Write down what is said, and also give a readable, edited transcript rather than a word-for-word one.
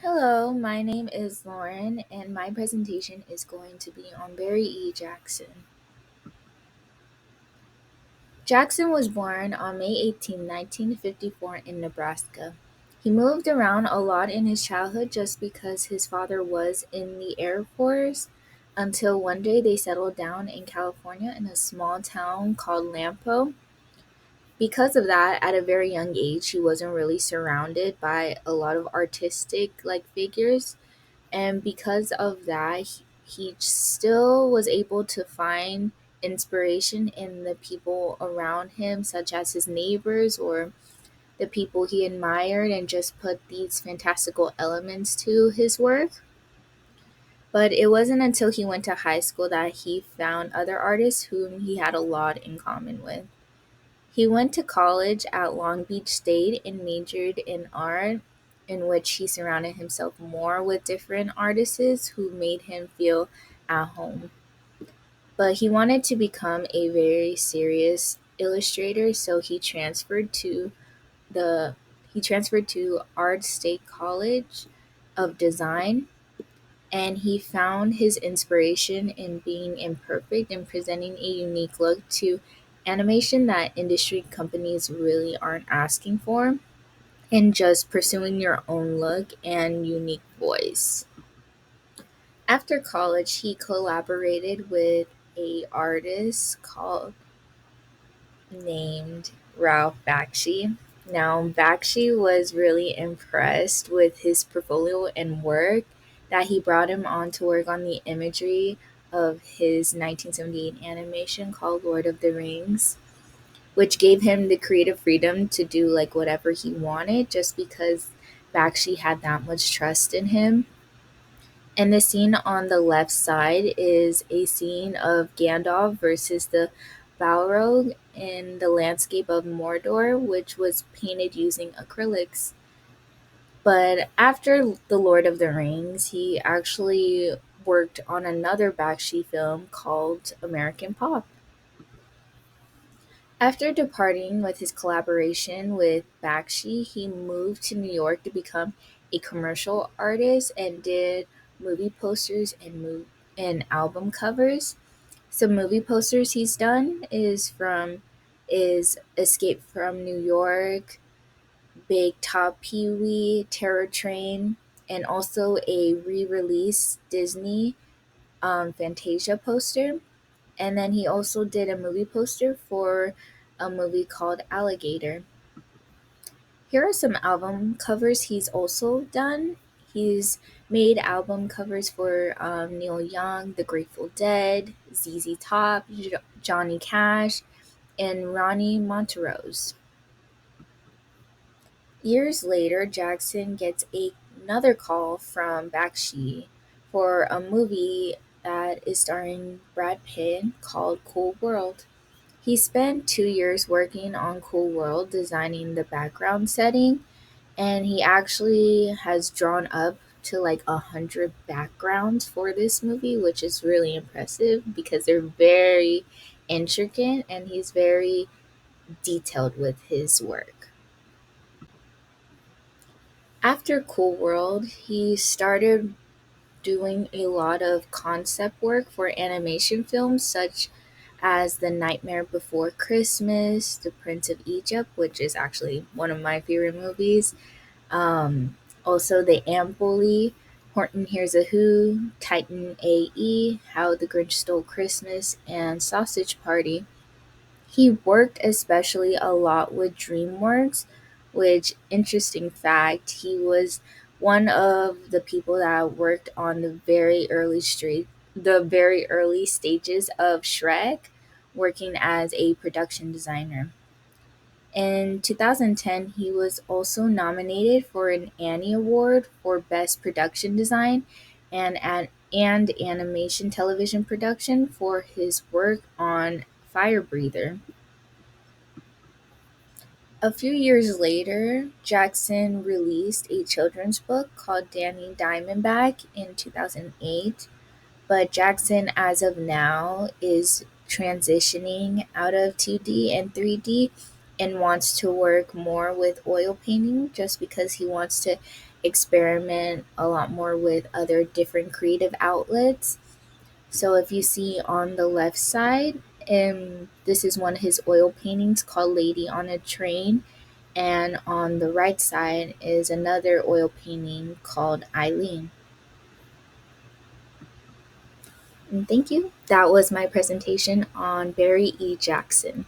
Hello, my name is Lauren, and my presentation is going to be on Barry E. Jackson. Jackson was born on May 18, 1954, in Nebraska. He moved around a lot in his childhood just because his father was in the Air Force until one day they settled down in California in a small town called Lampo. Because of that, at a very young age, he wasn't really surrounded by a lot of artistic figures, and because of that he still was able to find inspiration in the people around him, such as his neighbors or the people he admired, and just put these fantastical elements to his work. But it wasn't until he went to high school that he found other artists whom he had a lot in common with. He went to college at Long Beach State and majored in art, in which he surrounded himself more with different artists who made him feel at home. But he wanted to become a very serious illustrator, so the he transferred to Art State College of Design, and he found his inspiration in being imperfect and presenting a unique look to animation that industry companies really aren't asking for, and just pursuing your own look and unique voice. After college, he collaborated with a artist called named Ralph Bakshi. Now, Bakshi was really impressed with his portfolio and work that he brought him on to work on the imagery of his 1978 animation called Lord of the Rings, which gave him the creative freedom to do whatever he wanted just because Bakshi had that much trust in him. And the scene on the left side is a scene of Gandalf versus the Balrog in the landscape of Mordor, which was painted using acrylics. But after The Lord of the Rings, he actually worked on another Bakshi film called American Pop. After departing with his collaboration with Bakshi, he moved to New York to become a commercial artist and did movie posters and album covers. Some movie posters he's done is Escape from New York, Big Top Pee Wee, Terror Train, and also a re-release Disney Fantasia poster. And then he also did a movie poster for a movie called Alligator. Here are some album covers he's also done. He's made album covers for Neil Young, The Grateful Dead, ZZ Top, Johnny Cash, and Ronnie Montrose. Years later, Jackson gets another call from Bakshi for a movie that is starring Brad Pitt called Cool World. He spent 2 years working on Cool World, designing the background setting, and he actually has drawn up to 100 backgrounds for this movie, which is really impressive because they're very intricate and he's very detailed with his work. After Cool World, he started doing a lot of concept work for animation films such as The Nightmare Before Christmas, The Prince of Egypt, which is actually one of my favorite movies. Also, The Ant Bully, Horton Hears a Who, Titan AE, How the Grinch Stole Christmas, and Sausage Party. He worked especially a lot with DreamWorks, which, interesting fact, he was one of the people that worked on the very early stages of Shrek, working as a production designer. In 2010, he was also nominated for an Annie Award for Best Production Design and Animation Television Production for his work on Fire Breather. A few years later, Jackson released a children's book called Danny Diamondback in 2008, but Jackson, as of now, is transitioning out of 2D and 3D and wants to work more with oil painting just because he wants to experiment a lot more with other different creative outlets. So if you see on the left side, this is one of his oil paintings called Lady on a Train. And on the right side is another oil painting called Eileen. And thank you. That was my presentation on Barry E. Jackson.